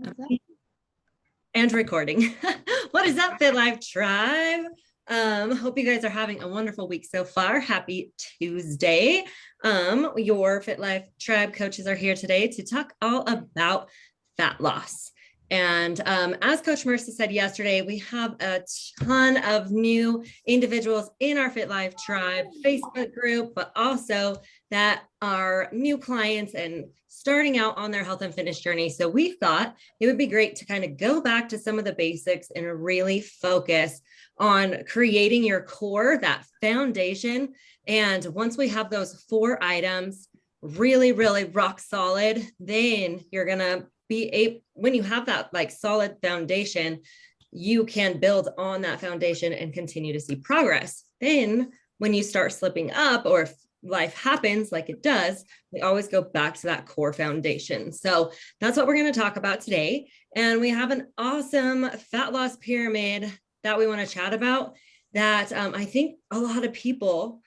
What's up? And recording. What is up, Fit Life Tribe? Hope you guys are having a wonderful week so far. Happy Tuesday. Your Fit Life Tribe coaches are here today to talk all about fat loss. And as Coach Marissa said yesterday, we have a ton of new individuals in our Fit Life Tribe Facebook group, but also that are new clients and starting out on their health and fitness journey. So we thought it would be great to kind of go back to some of the basics and really focus on creating your core, that foundation. And once we have those 4 items really, really rock solid, then you're going to when you have that like solid foundation, you can build on that foundation and continue to see progress. Then when you start slipping up, or if life happens like it does, we always go back to that core foundation. So that's what we're going to talk about today. And we have an awesome fat loss pyramid that we want to chat about that I think a lot of people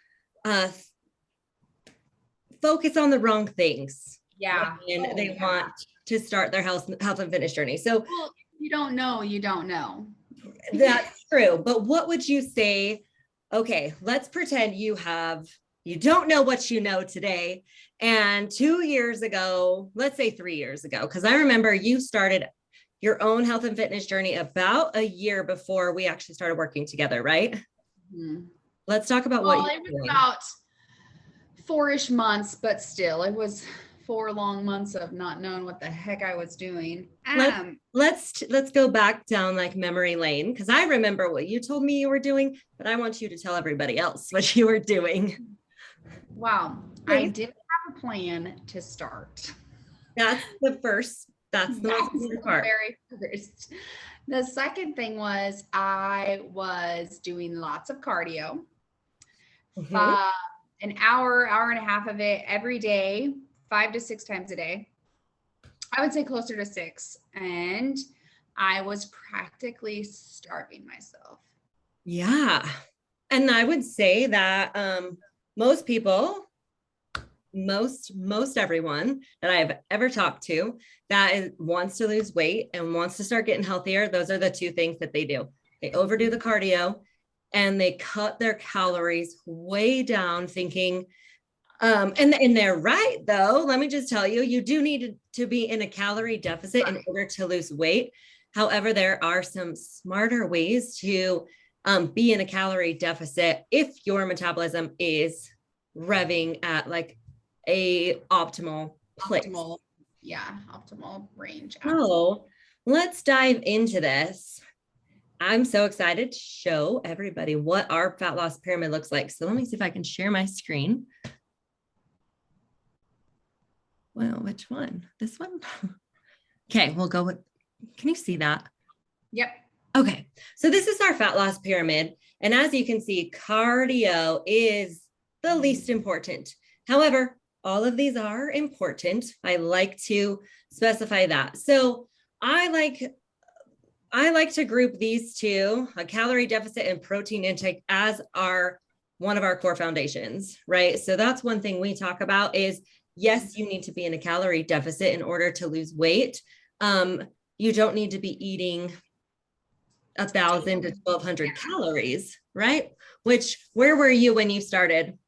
focus on the wrong things. Yeah. And they want to start their health and fitness journey. So you don't know, you don't know. That's true. But what would you say? Okay, let's pretend you don't know what you know today. And 2 years ago, let's say 3 years ago, because I remember you started your own health and fitness journey about a year before we actually started working together, right? Mm-hmm. Let's talk about it was doing. About 4-ish months, but still it was 4 long months of not knowing what the heck I was doing. Let's go back down like memory lane, because I remember what you told me you were doing, but I want you to tell everybody else what you were doing. Wow. Please. I didn't have a plan to start. That's the first. That's the most important part. Very first. The second thing was I was doing lots of cardio. Mm-hmm. An hour and a half of it every day, 5 to 6 times a day. I would say closer to 6. And I was practically starving myself. Yeah. And I would say that most people, most everyone that I've ever talked to that wants to lose weight and wants to start getting healthier, those are the 2 things that they do. They overdo the cardio and they cut their calories way down, thinking, and they're right, though. Let me just tell you, you do need to be in a calorie deficit in order to lose weight. However, there are some smarter ways to be in a calorie deficit if your metabolism is revving at like a optimal place. Optimal range. So let's dive into this. I'm so excited to show everybody what our fat loss pyramid looks like. So let me see if I can share my screen. Well, which one? This one? Okay, we'll go with, can you see that? Yep. Okay, so this is our fat loss pyramid. And as you can see, cardio is the least important. However, all of these are important. I like to specify that. So I like to group these 2, a calorie deficit and protein intake, as one of our core foundations, right? So that's one thing we talk about is, yes, you need to be in a calorie deficit in order to lose weight. You don't need to be eating 1,000 to 1,200 calories, right? Where were you when you started?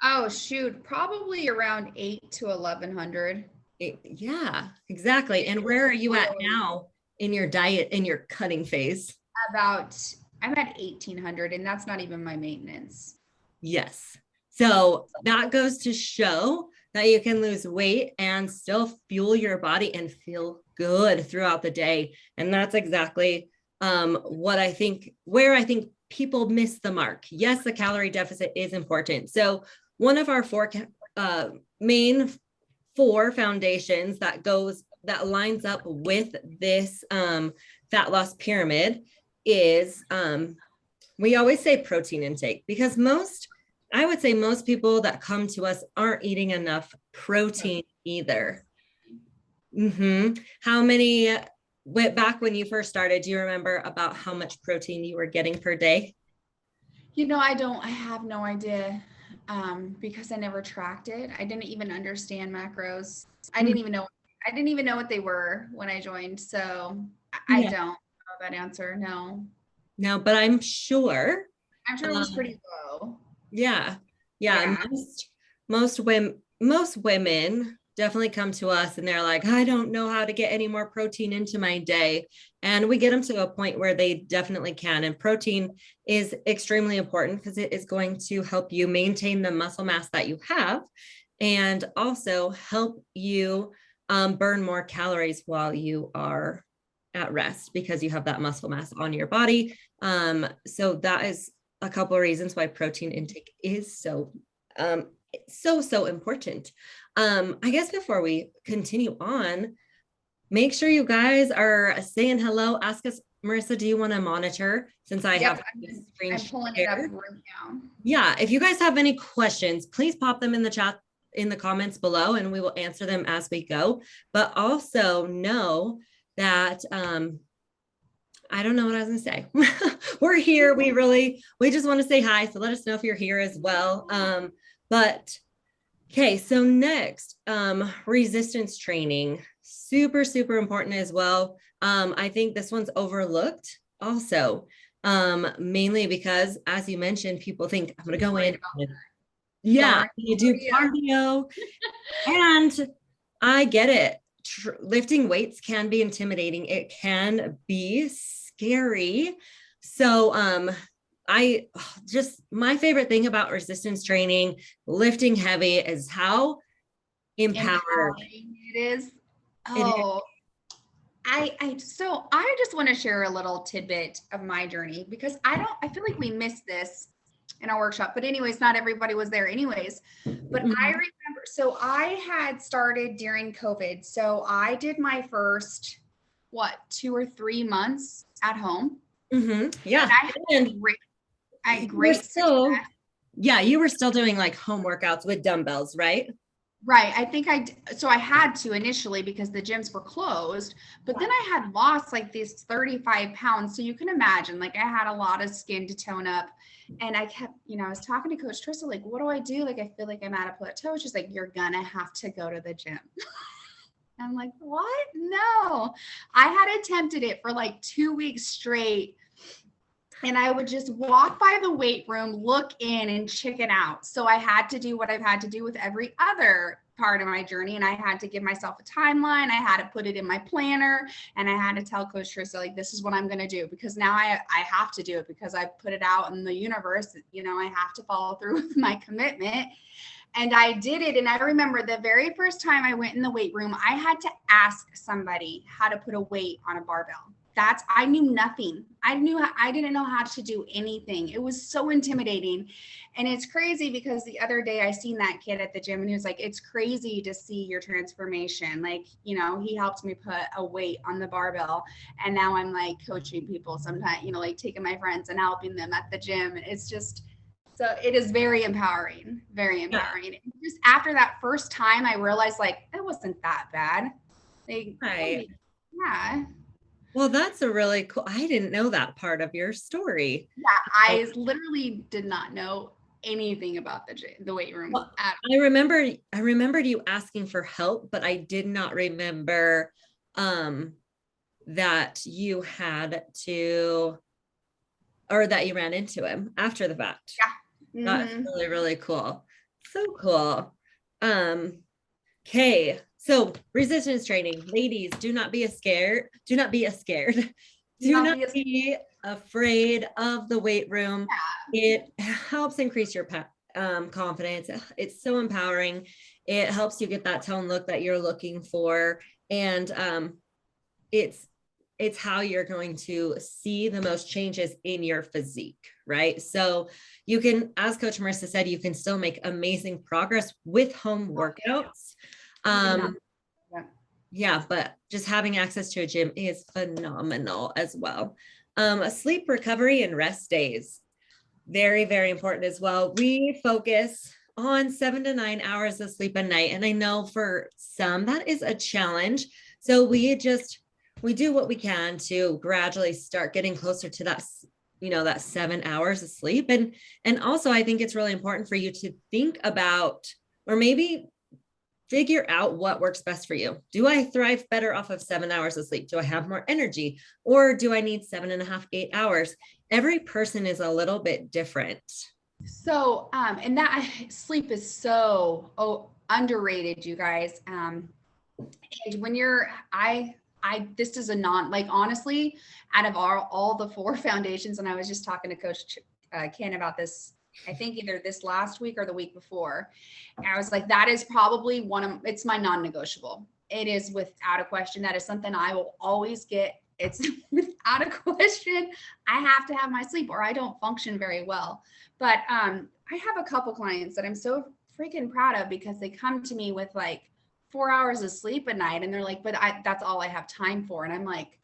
Oh, shoot. Probably around 8 to 1,100. Yeah, exactly. And where are you at now in your diet, in your cutting phase? I'm at 1,800, and that's not even my maintenance. Yes. So that goes to show that you can lose weight and still fuel your body and feel good throughout the day. And that's exactly where I think people miss the mark. Yes, the calorie deficit is important. So one of our main 4 foundations that lines up with this fat loss pyramid is we always say protein intake, because I would say most people that come to us aren't eating enough protein either. Mm-hmm. How many, back when you first started, do you remember about how much protein you were getting per day? I have no idea because I never tracked it. I didn't even understand macros. I didn't even know what I didn't even know what they were when I joined. So I Yeah. don't know that answer. No. No, but I'm sure. I'm sure it was Um, pretty low. yeah. Yeah. Yeah. Most women definitely come to us and they're like, I don't know how to get any more protein into my day. And we get them to a point where they definitely can. And protein is extremely important because it is going to help you maintain the muscle mass that you have and also help you burn more calories while you are at rest because you have that muscle mass on your body. So that is a couple of reasons why protein intake is so important. I guess before we continue on, make sure you guys are saying hello. Ask us, Marissa, do you want to monitor since I Yep. have the screen I'm pulling it up shared? right now. Yeah, if you guys have any questions, please pop them in the chat in the comments below and we will answer them as we go. But also know that I don't know what I was gonna say. We're here. We just want to say hi. So let us know if you're here as well. But okay, so next, resistance training, super important as well. I think this one's overlooked also, mainly because as you mentioned, people think I'm gonna go in. Yeah, you do cardio. And I get it. Lifting weights can be intimidating. It can be scary. So, I just my favorite thing about resistance training, lifting heavy, is how empowered Empowering it is. it is. Oh, I just want to share a little tidbit of my journey because I feel like we missed this in our workshop. But anyways, not everybody was there anyways. But I Mhm. remember, so I had started during COVID. So I did my first, what, 2 or 3 months at home. Mhm. And Yeah. I had And great, I had you were great success. still, yeah, you were still doing like home workouts with dumbbells, right? Right. So I had to initially because the gyms were closed, but then I had lost like these 35 pounds. So you can imagine, like, I had a lot of skin to tone up. And I kept, I was talking to Coach Trista, like, what do I do? Like, I feel like I'm at a plateau. She's like, you're gonna have to go to the gym. I'm like, what? No. I had attempted it for like 2 weeks straight. And I would just walk by the weight room, look in, and chicken out. So I had to do what I've had to do with every other part of my journey. And I had to give myself a timeline. I had to put it in my planner. And I had to tell Coach Trista, like, this is what I'm going to do. Because now I have to do it because I put it out in the universe. I have to follow through with my commitment. And I did it. And I remember the very first time I went in the weight room, I had to ask somebody how to put a weight on a barbell. I knew nothing. I didn't know how to do anything. It was so intimidating. And it's crazy because the other day I seen that kid at the gym and he was like, it's crazy to see your transformation. Like, he helped me put a weight on the barbell. And now I'm like coaching people sometimes, like taking my friends and helping them at the gym. And it's just, so it is very empowering, very empowering. Yeah. Just after that first time, I realized like, it wasn't that bad. Right. Yeah. Well, that's a really cool. I didn't know that part of your story. Yeah, I literally did not know anything about the weight room Well, at all. I remembered you asking for help, but I did not remember that you had to, or that you ran into him after the fact. Yeah. That's really cool. So cool. Okay. So resistance training, ladies, do not be scared. Do not be scared. Do not be afraid of the weight room. Yeah. It helps increase your confidence. It's so empowering. It helps you get that tone look that you're looking for. And it's how you're going to see the most changes in your physique, right? So you can, as Coach Marissa said, you can still make amazing progress with home workouts. Yeah, but just having access to a gym is phenomenal as well. Sleep recovery and rest days, very important as well. We focus on 7 to 9 hours of sleep a night. And I know for some that is a challenge. So we do what we can to gradually start getting closer to that, that 7 hours of sleep. And also I think it's really important for you to think about, or maybe figure out what works best for you. Do I thrive better off of 7 hours of sleep? Do I have more energy? Or do I need 7.5, 8 hours? Every person is a little bit different. So, and that sleep is so underrated, you guys. And when this is a like, honestly, out of all the 4 foundations, and I was just talking to Coach Ken about this, I think either this last week or the week before. And I was like, that is probably it's my non-negotiable. It is without a question. That is something I will always get. It's without a question. I have to have my sleep or I don't function very well. But I have a couple clients that I'm so freaking proud of because they come to me with like 4 hours of sleep a night. And they're like, but that's all I have time for. And I'm like,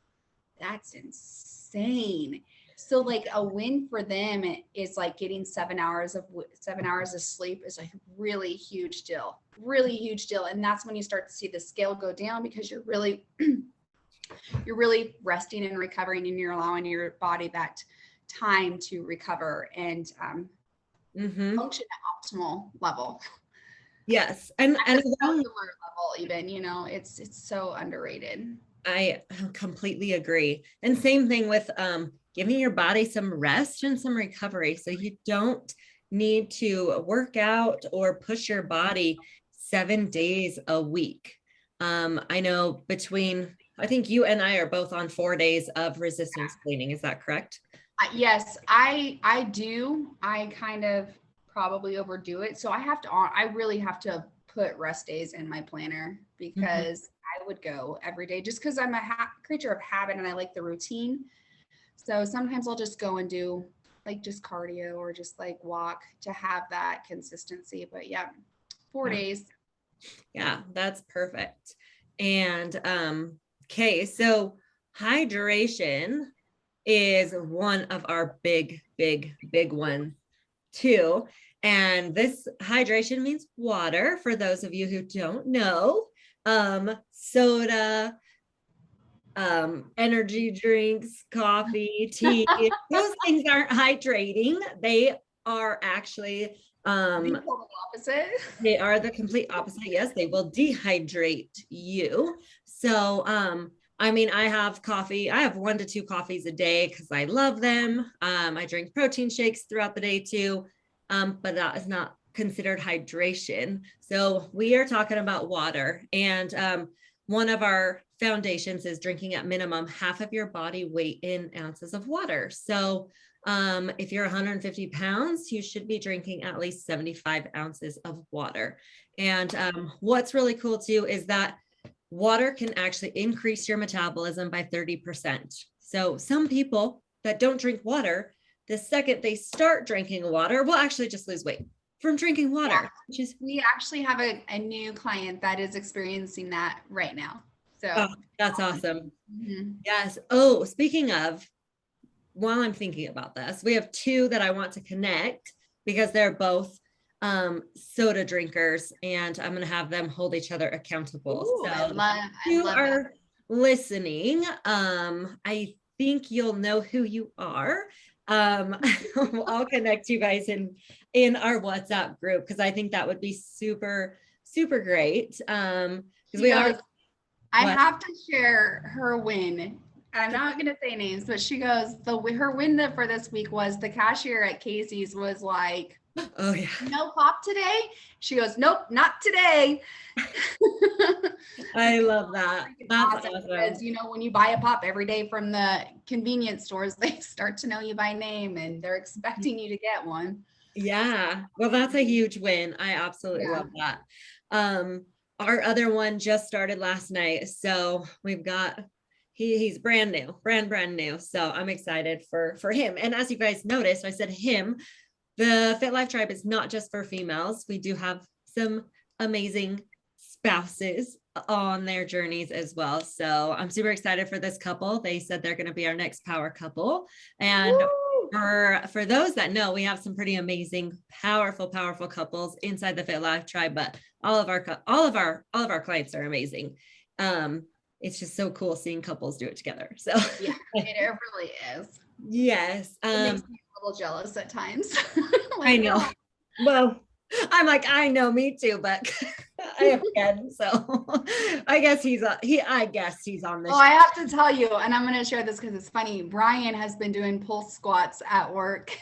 that's insane. So like a win for them is like getting 7 hours of sleep is like really huge deal. And that's when you start to see the scale go down because you're really resting and recovering and you're allowing your body that time to recover and function at optimal level. Yes. And level even, it's so underrated. I completely agree. And same thing with giving your body some rest and some recovery. So you don't need to work out or push your body 7 days a week. I know I think you and I are both on 4 days of resistance training. Is that correct? Yes, I do. I kind of probably overdo it. So I really have to put rest days in my planner because I would go every day just because I'm a creature of habit and I like the routine. So sometimes I'll just go and do like just cardio or just like walk to have that consistency. But yeah, 4 days. Yeah, that's perfect. And okay, so hydration is one of our big ones too. And this hydration means water for those of you who don't know. Soda, energy drinks, coffee, tea, those things aren't hydrating. They are actually the opposite. They are the complete opposite. Yes, they will dehydrate you. So I mean, I have coffee. I have 1 to 2 coffees a day because I love them. I drink protein shakes throughout the day too, but that is not considered hydration. So we are talking about water. And one of our foundations is drinking at minimum half of your body weight in ounces of water. So if you're 150 pounds, you should be drinking at least 75 ounces of water. And what's really cool too is that water can actually increase your metabolism by 30%. So some people that don't drink water, the second they start drinking water, will actually just lose weight from drinking water. Yeah. We actually have a new client that is experiencing that right now. So that's awesome. Yes. Oh, speaking of, while I'm thinking about this, we have 2 that I want to connect because they're both soda drinkers and I'm going to have them hold each other accountable. Ooh, so you are listening. I think you'll know who you are. I'll connect you guys in our WhatsApp group because I think that would be super great. Because I have to share her win. I'm not going to say names, but she goes, her win for this week was the cashier at Casey's was like, oh yeah, no pop today. She goes, nope, not today. I love that. That's awesome. Because, when you buy a pop every day from the convenience stores, they start to know you by name and they're expecting you to get one. Yeah. Well, that's a huge win. I absolutely love that. Our other one just started last night. So we've got, he's brand new. So I'm excited for him. And as you guys noticed, I said him. The Fit Life Tribe is not just for females. We do have some amazing spouses on their journeys as well. So I'm super excited for this couple. They said they're going to be our next power couple. And for those that know, we have some pretty amazing, powerful couples inside the Fit Life Tribe, but all of our clients are amazing. It's just so cool seeing couples do it together. So yeah, it really is. Yes. It makes me a little jealous at times. I know. Well, I'm like, I know, me too, but again. So I guess I guess he's on this. Oh, I have to tell you, and I'm going to share this because it's funny. Brian has been doing pulse squats at work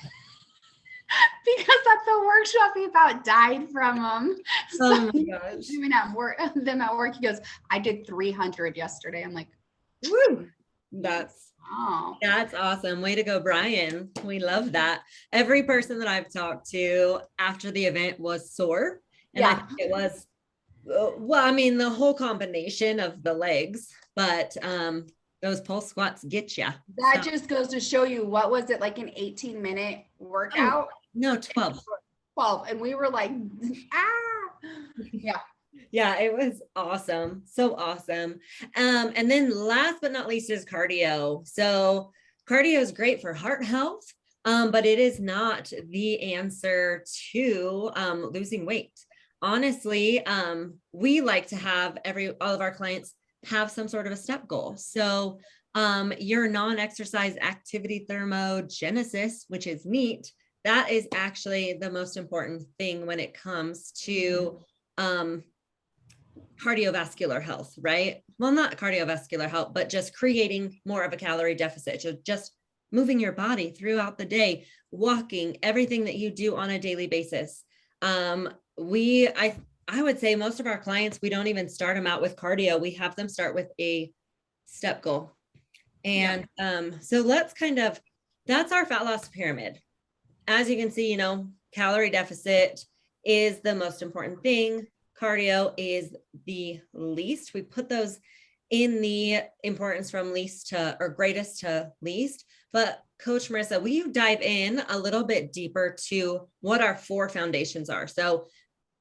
because at the workshop he about died from them. Oh my gosh. Doing them at work, he goes, I did 300 yesterday. I'm like, woo, that's oh, that's awesome. Way to go, Brian. We love that. Every person that I've talked to after the event was sore. And I think it was, well, I mean, the whole combination of the legs, but those pulse squats get you. That just goes to show you, what was it, like an 18-minute workout? Oh, no, 12. 12. And we were like, yeah. Yeah, it was awesome. So awesome. And then last but not least is cardio. So cardio is great for heart health, but it is not the answer to losing weight. Honestly, we like to have all of our clients have some sort of a step goal. So your non-exercise activity thermogenesis, which is NEAT, that is actually the most important thing when it comes to cardiovascular health, right? Well, not cardiovascular health, but just creating more of a calorie deficit. So just moving your body throughout the day, walking, everything that you do on a daily basis. I would say most of our clients, we don't even start them out with cardio. We have them start with a step goal. And so that's our fat loss pyramid. As you can see, calorie deficit is the most important thing. Cardio is the least. We put those in the importance from least to, or greatest to least. But Coach Marissa, will you dive in a little bit deeper to what our 4 foundations are? So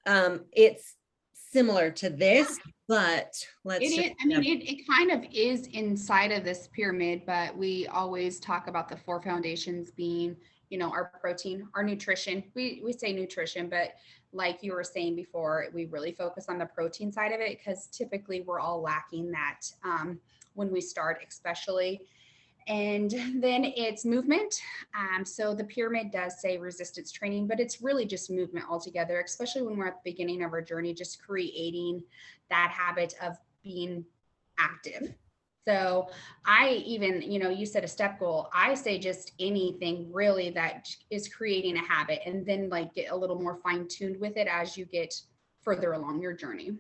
it's similar to this, but it kind of is inside of this pyramid, but we always talk about the 4 foundations being, our protein, our nutrition. We say nutrition, but like you were saying before, we really focus on the protein side of it because typically we're all lacking that when we start, especially. And then it's movement. So the pyramid does say resistance training, but it's really just movement altogether, especially when we're at the beginning of our journey, just creating that habit of being active. So I even, you said a step goal. I say just anything really that is creating a habit, and then like get a little more fine-tuned with it as you get further along your journey.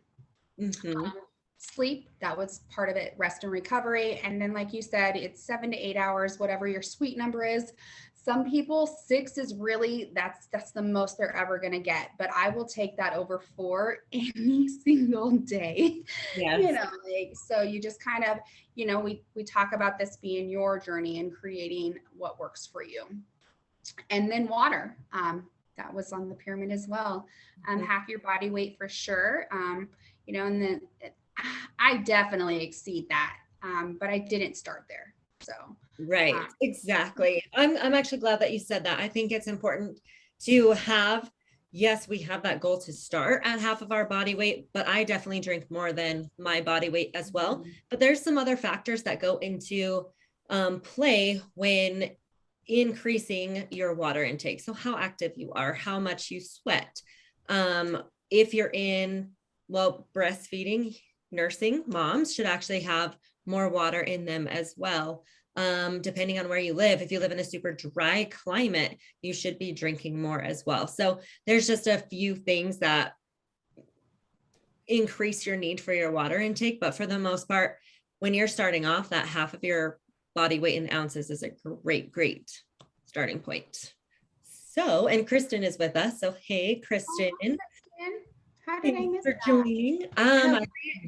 Sleep, that was part of it, rest and recovery. And then like you said, it's 7 to 8 hours, whatever your sweet number is. Some people 6 is really, that's the most they're ever going to get, but I will take that over 4 any single day. Yes. So you just kind of, we talk about this being your journey and creating what works for you. And then water, that was on the pyramid as well. Half your body weight for sure. And then I definitely exceed that, but I didn't start there. So right, exactly. I'm actually glad that you said that. I think it's important to have, yes, we have that goal to start at half of our body weight, but I definitely drink more than my body weight as well. But there's some other factors that go into play when increasing your water intake. So how active you are, how much you sweat. If you're breastfeeding, nursing moms should actually have more water in them as well. Depending on where you live, if you live in a super dry climate, you should be drinking more as well. So there's just a few things that increase your need for your water intake. But for the most part, when you're starting off, that half of your body weight in ounces is a great starting point. So, and Kristen is with us. So, hey, Kristen. Oh, Kristen. How did I miss for joining?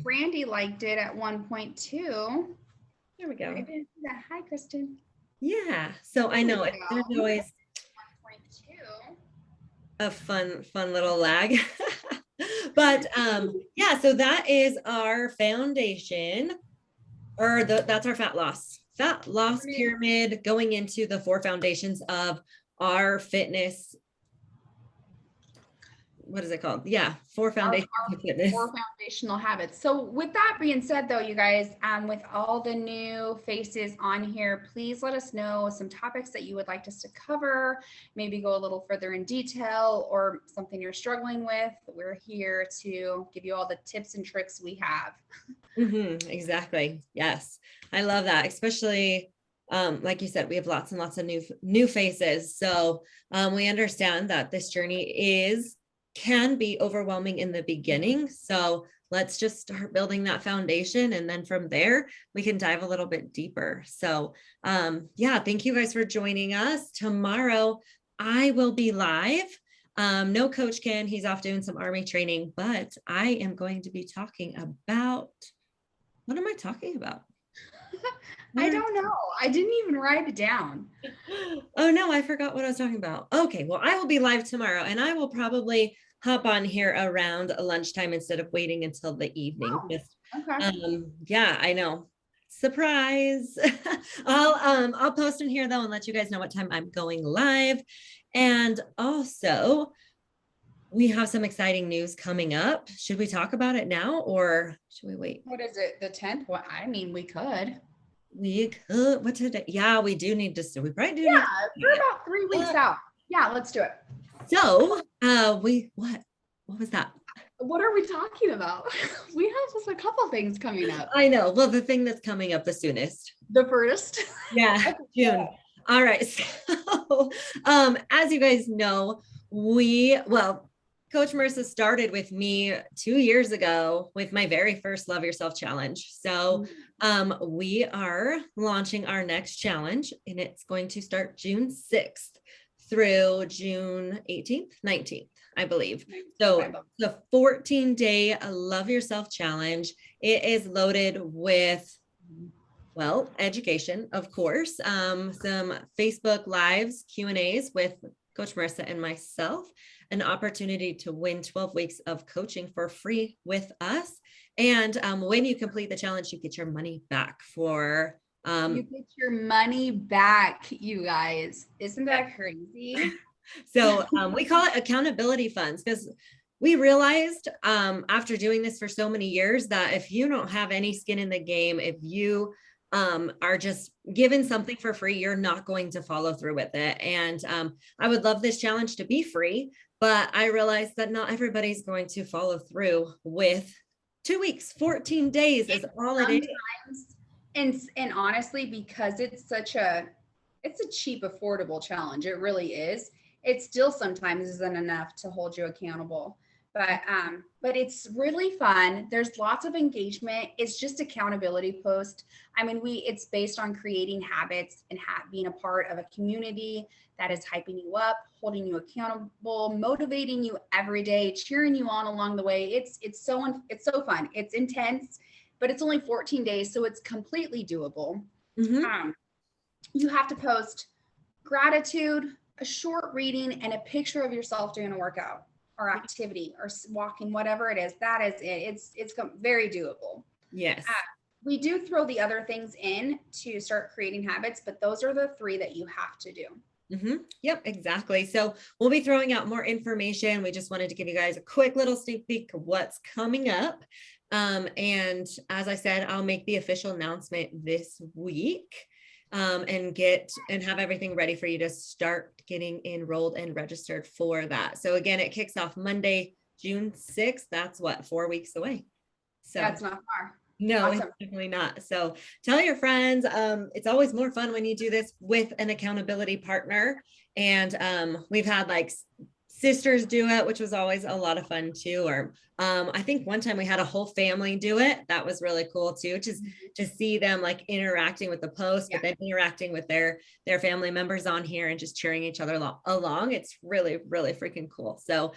Brandy liked it at 1.2. There we go. I didn't see that. Hi, Kristen. Yeah. So I know there's always 1.2. A fun little lag. But yeah, so that is our foundation, or that's our fat loss pyramid, going into the 4 foundations of our fitness what is it called? Yeah, 4 foundations of fitness. 4 foundational habits. So with that being said, though, you guys, with all the new faces on here, please let us know some topics that you would like us to cover, maybe go a little further in detail, or something you're struggling with. We're here to give you all the tips and tricks we have. Exactly. Yes. I love that. Especially, like you said, we have lots and lots of new faces. So we understand that this journey can be overwhelming in the beginning. So let's just start building that foundation. And then from there, we can dive a little bit deeper. So yeah, thank you guys for joining us. Tomorrow, I will be live. No Coach Ken, he's off doing some Army training, but I am going to be talking about, what am I talking about? I don't know. I didn't even write it down. Oh no, I forgot what I was talking about. Okay, well, I will be live tomorrow and I will probably hop on here around lunchtime instead of waiting until the evening. Okay. Yeah, I know. Surprise. I'll post in here though and let you guys know what time I'm going live. And also, we have some exciting news coming up. Should we talk about it now or should we wait? What is it? The 10th? Well, I mean, we could. We could. What today? Yeah, we do need to. We probably do. Yeah, we're about 3 weeks out. Yeah, let's do it. So, what was that? What are we talking about? We have just a couple things coming up. I know. Well, the thing that's coming up the soonest. The first. Yeah, June. All right. So, as you guys know, Coach Marissa started with me 2 years ago with my very first Love Yourself Challenge. So we are launching our next challenge and it's going to start June 6th through June 18th, 19th, I believe. So the 14-day Love Yourself Challenge, it is loaded with, well, education, of course, some Facebook Lives, Q&As with Coach Marissa and myself, an opportunity to win 12 weeks of coaching for free with us. And when you complete the challenge, you get your money back for... you get your money back, you guys. Isn't that crazy? So we call it accountability funds because we realized after doing this for so many years that if you don't have any skin in the game, if you are just given something for free, you're not going to follow through with it. And I would love this challenge to be free, but I realized that not everybody's going to follow through with 2 weeks, 14 days is all it is. And honestly, because it's a cheap, affordable challenge. It really is. It still sometimes isn't enough to hold you accountable. But it's really fun. There's lots of engagement. It's just accountability post. I mean, it's based on creating habits and being a part of a community that is hyping you up, holding you accountable, motivating you every day, cheering you on along the way. It's so fun. It's intense, but it's only 14 days, so it's completely doable. You have to post gratitude, a short reading, and a picture of yourself doing a workout or activity or walking, whatever it is. That is it. It's very doable. Yes. We do throw the other things in to start creating habits, but those are the 3 that you have to do. Yep, exactly. So we'll be throwing out more information. We just wanted to give you guys a quick little sneak peek of what's coming up. And as I said, I'll make the official announcement this week. And have everything ready for you to start getting enrolled and registered for that. So again, it kicks off Monday, June 6th. That's 4 weeks away. So that's not far. No, awesome. It's definitely not. So tell your friends. It's always more fun when you do this with an accountability partner. And we've had sisters do it, which was always a lot of fun too. Or I think one time we had a whole family do it. That was really cool too, just to see them interacting with the post, but then interacting with their family members on here and just cheering each other along. It's really, really freaking cool. So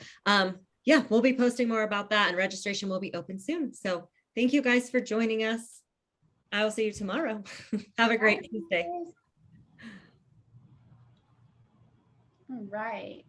yeah, we'll be posting more about that and registration will be open soon. So thank you guys for joining us. I will see you tomorrow. Have a great Tuesday. All right.